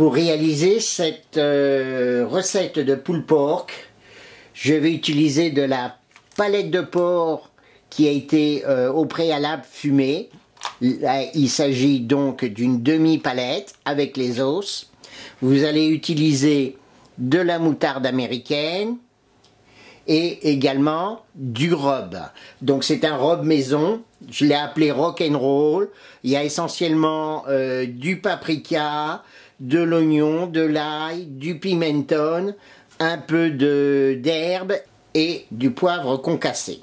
Pour réaliser cette recette de pulled pork, je vais utiliser de la palette de porc qui a été au préalable fumée. Il s'agit donc d'une demi-palette avec les os. Vous allez utiliser de la moutarde américaine et également du rub. Donc c'est un rub maison, je l'ai appelé rock'n'roll. Il y a essentiellement du paprika, de l'oignon, de l'ail, du pimenton, un peu d'herbe et du poivre concassé.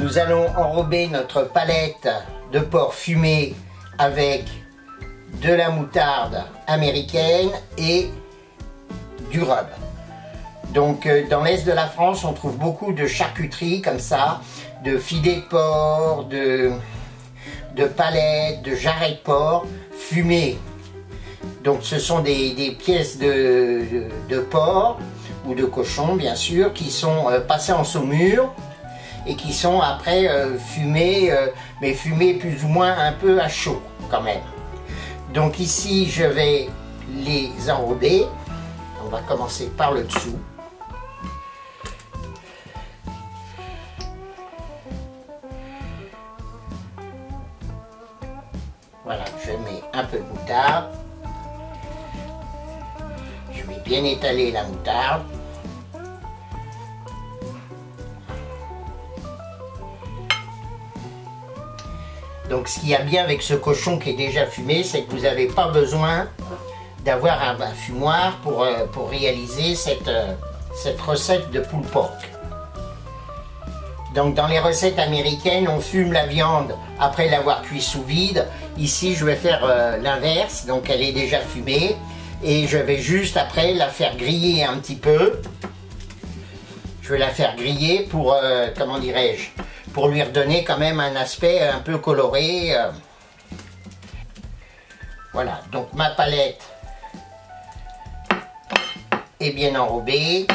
Nous allons enrober notre palette de porc fumé avec de la moutarde américaine et du rub. Donc dans l'est de la France, on trouve beaucoup de charcuteries comme ça, de filets de porc, de palettes, de jarrets de porc fumés. Donc ce sont des pièces de porc ou de cochon bien sûr qui sont passées en saumure et qui sont après fumées, mais fumées plus ou moins un peu à chaud quand même. Donc ici je vais les enrober. On va commencer par le dessous. Voilà, je mets un peu de moutarde. Je vais bien étaler la moutarde. Donc ce qu'il y a bien avec ce cochon qui est déjà fumé, c'est que vous n'avez pas besoin d'avoir un fumoir pour réaliser cette recette de pulled pork. Donc dans les recettes américaines, on fume la viande après l'avoir cuit sous vide. Ici je vais faire l'inverse, donc elle est déjà fumée. Et je vais juste après la faire griller un petit peu. Je vais la faire griller pour, comment dirais-je, pour lui redonner quand même un aspect un peu coloré. Voilà, donc ma palette est bien enrobée.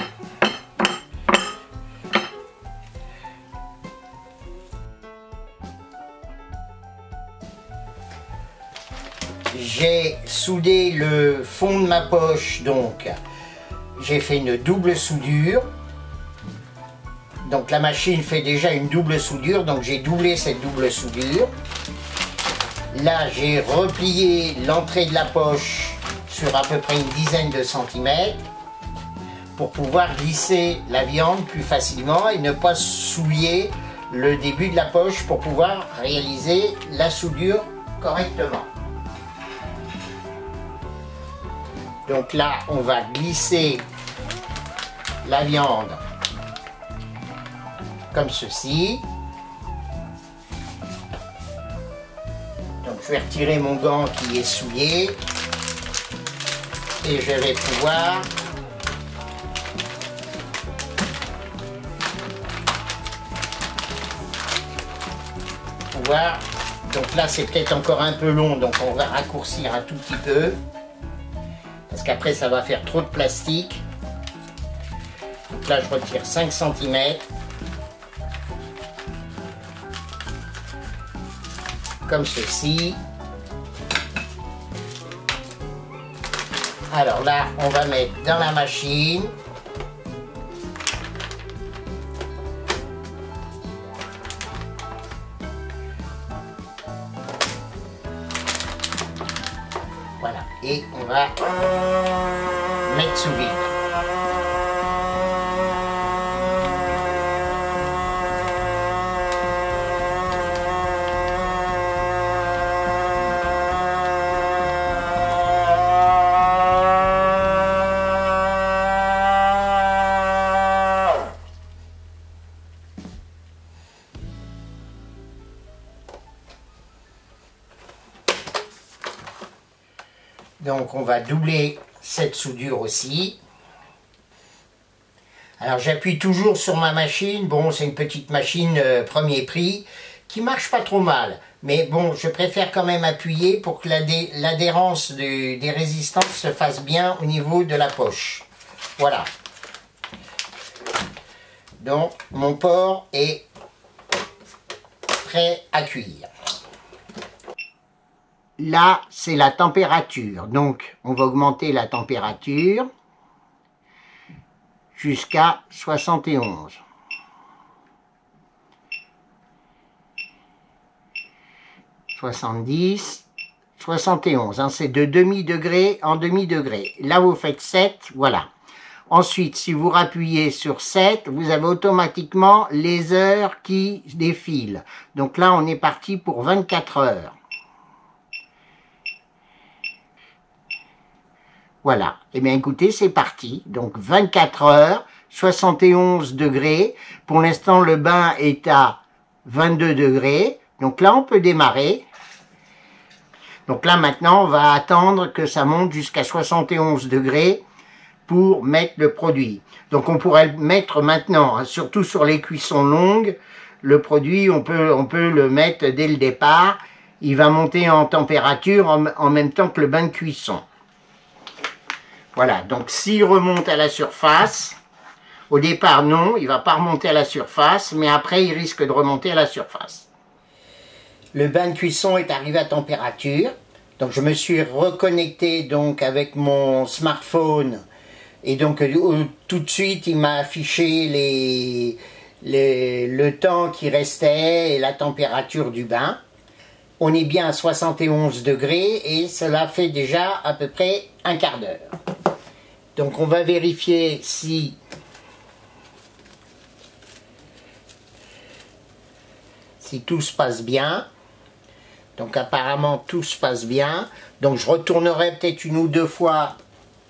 J'ai soudé le fond de ma poche, donc j'ai fait une double soudure. Donc la machine fait déjà une double soudure, donc j'ai doublé cette double soudure. Là j'ai replié l'entrée de la poche sur à peu près une dizaine de centimètres pour pouvoir glisser la viande plus facilement et ne pas souiller le début de la poche pour pouvoir réaliser la soudure correctement. Donc là on va glisser la viande comme ceci. Donc je vais retirer mon gant qui est souillé et je vais pouvoir donc là c'est peut-être encore un peu long, donc on va raccourcir un tout petit peu parce qu'après ça va faire trop de plastique. Donc là je retire 5 cm. Comme ceci. Alors là, on va mettre dans la machine. Voilà, et on va mettre sous vide. donc on va doubler cette soudure aussi. Alors j'appuie toujours sur ma machine, bon c'est une petite machine premier prix, qui marche pas trop mal. Mais bon, je préfère quand même appuyer pour que l'adhérence des résistances se fasse bien au niveau de la poche. Voilà. Donc mon porc est prêt à cuire. Là, c'est la température. Donc, on va augmenter la température jusqu'à 71. 70, 71. Hein, c'est de demi-degré en demi-degré. Là, vous faites 7, voilà. Ensuite, si vous rappuyez sur 7, vous avez automatiquement les heures qui défilent. Donc là, on est parti pour 24 heures. Voilà. Eh bien, écoutez, c'est parti. Donc, 24 heures, 71 degrés. Pour l'instant, le bain est à 22 degrés. Donc là, on peut démarrer. Donc là, maintenant, on va attendre que ça monte jusqu'à 71 degrés pour mettre le produit. Donc, on pourrait le mettre maintenant, hein, surtout sur les cuissons longues. Le produit, on peut le mettre dès le départ. Il va monter en température en même temps que le bain de cuisson. Voilà, donc s'il remonte à la surface, au départ non, il ne va pas remonter à la surface, mais après il risque de remonter à la surface. Le bain de cuisson est arrivé à température, donc je me suis reconnecté donc avec mon smartphone, et donc tout de suite il m'a affiché le temps qui restait et la température du bain. On est bien à 71 degrés et cela fait déjà à peu près un quart d'heure. Donc on va vérifier si tout se passe bien. Donc apparemment tout se passe bien. Donc je retournerai peut-être une ou deux fois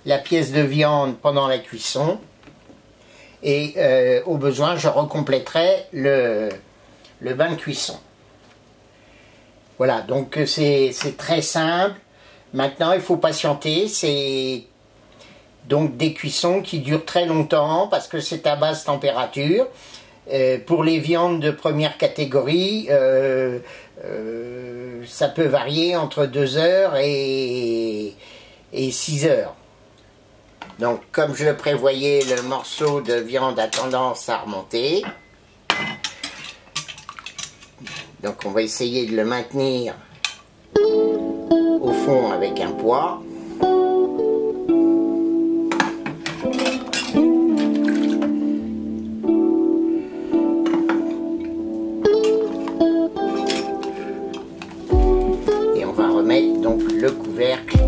la pièce de viande pendant la cuisson. Et au besoin je recompléterai le bain de cuisson. Voilà, donc c'est très simple. Maintenant il faut patienter. C'est donc des cuissons qui durent très longtemps parce que c'est à basse température. Pour les viandes de première catégorie, ça peut varier entre 2 heures et 6 heures. Donc comme je le prévoyais, le morceau de viande a tendance à remonter. Donc on va essayer de le maintenir au fond avec un poids. Donc le couvercle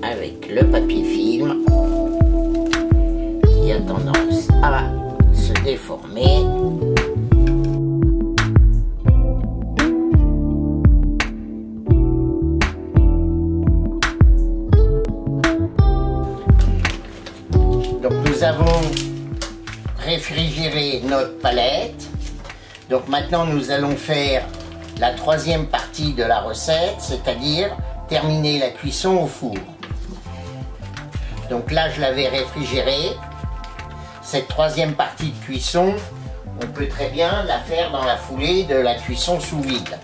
avec le papier film qui a tendance à se déformer. Donc nous avons réfrigéré notre palette. Donc maintenant nous allons faire la troisième partie de la recette, c'est-à-dire terminer la cuisson au four. Donc là, je l'avais réfrigérée. Cette troisième partie de cuisson, on peut très bien la faire dans la foulée de la cuisson sous vide.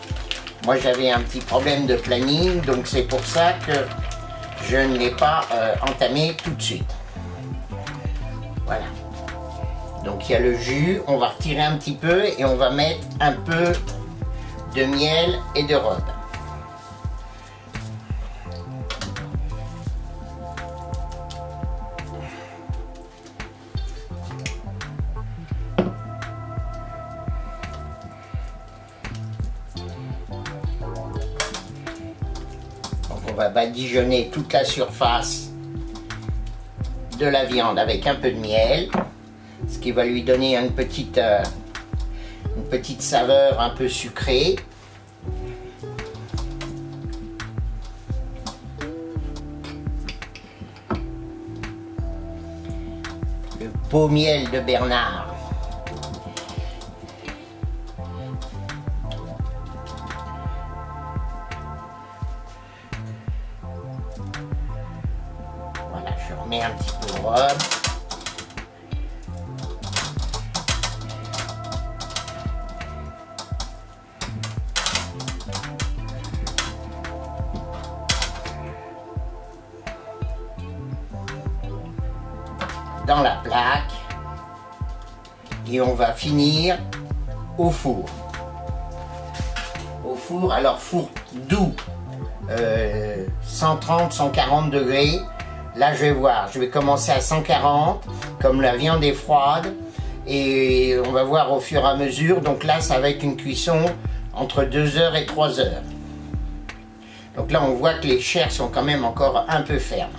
Moi, j'avais un petit problème de planning, donc c'est pour ça que je ne l'ai pas entamé tout de suite. Voilà. Donc il y a le jus, on va retirer un petit peu et on va mettre un peu de miel et de rhum. Donc on va badigeonner toute la surface de la viande avec un peu de miel, ce qui va lui donner une petite saveur un peu sucrée. Le beau miel de Bernard. Je remets un petit peu de rhum. Dans la plaque. Et on va finir au four. Au four, alors four doux, 130-140 degrés. Là je vais voir, je vais commencer à 140, comme la viande est froide, et on va voir au fur et à mesure. Donc là ça va être une cuisson entre 2 heures et 3 heures. Donc là on voit que les chairs sont quand même encore un peu fermes.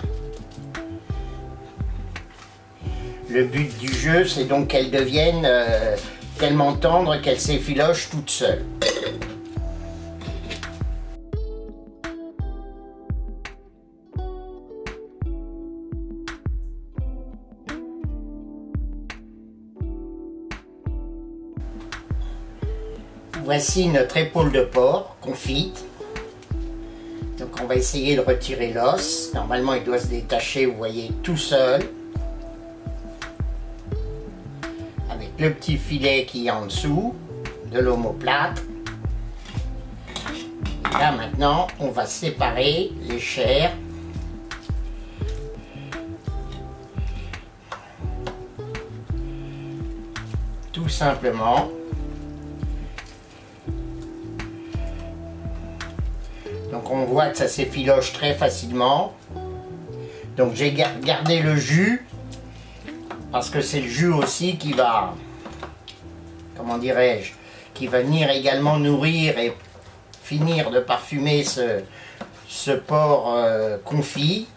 Le but du jeu, c'est donc qu'elles deviennent tellement tendres qu'elles s'effilochent toutes seules. Voici notre épaule de porc confite. Donc on va essayer de retirer l'os. Normalement il doit se détacher, vous voyez, tout seul. Le petit filet qui est en dessous de l'omoplate. Là maintenant, on va séparer les chairs. Tout simplement. Donc on voit que ça s'effiloche très facilement. Donc j'ai gardé le jus parce que c'est le jus aussi qui va, comment dirais-je, qui va venir également nourrir et finir de parfumer ce porc confit.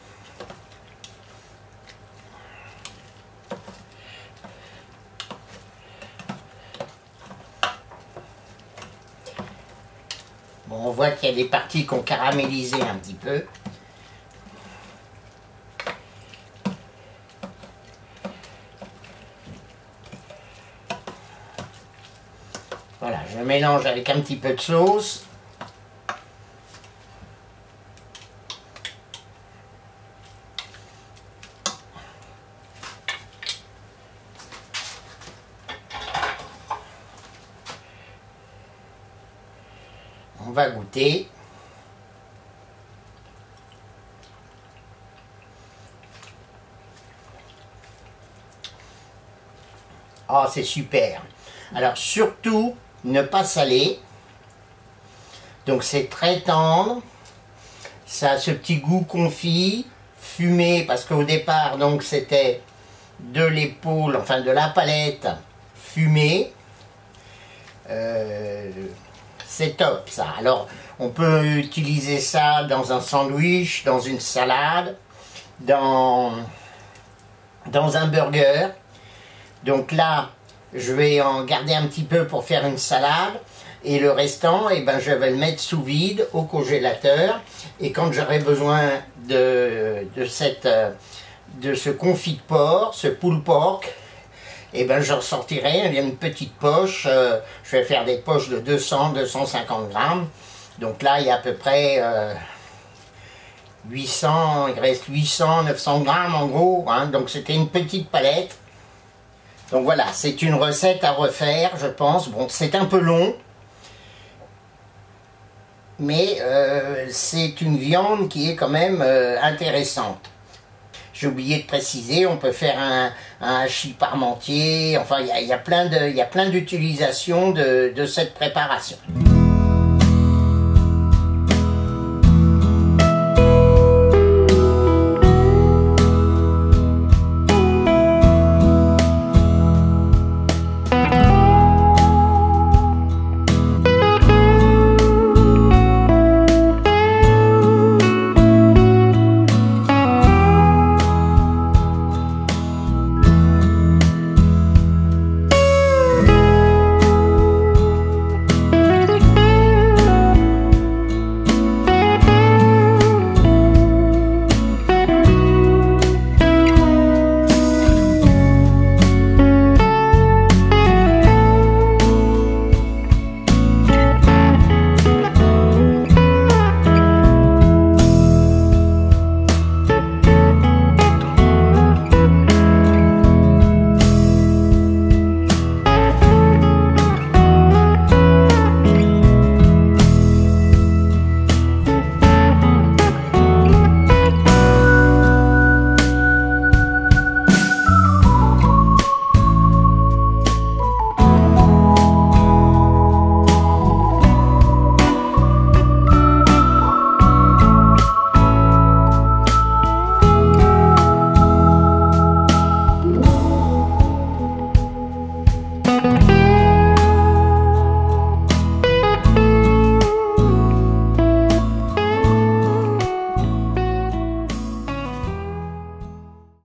Bon, on voit qu'il y a des parties qui ont caramélisé un petit peu. Voilà, je mélange avec un petit peu de sauce. On va goûter. Ah, c'est super. Alors surtout, ne pas saler. Donc c'est très tendre. Ça a ce petit goût confit, fumé, parce qu'au départ, donc c'était de l'épaule, enfin de la palette fumée. C'est top ça. Alors on peut utiliser ça dans un sandwich, dans une salade, dans un burger. Donc là, je vais en garder un petit peu pour faire une salade. Et le restant, eh ben, je vais le mettre sous vide au congélateur. Et quand j'aurai besoin de ce confit de porc, ce pulled pork, eh ben, je ressortirai. Il y a une petite poche. Je vais faire des poches de 200-250 grammes. Donc là, il y a à peu près 800, il reste 800-900 grammes en gros. Hein, donc c'était une petite palette. Donc voilà, c'est une recette à refaire, je pense. Bon, c'est un peu long, mais c'est une viande qui est quand même intéressante. J'ai oublié de préciser, on peut faire un hachis parmentier. Enfin, il y a plein d'utilisations de cette préparation.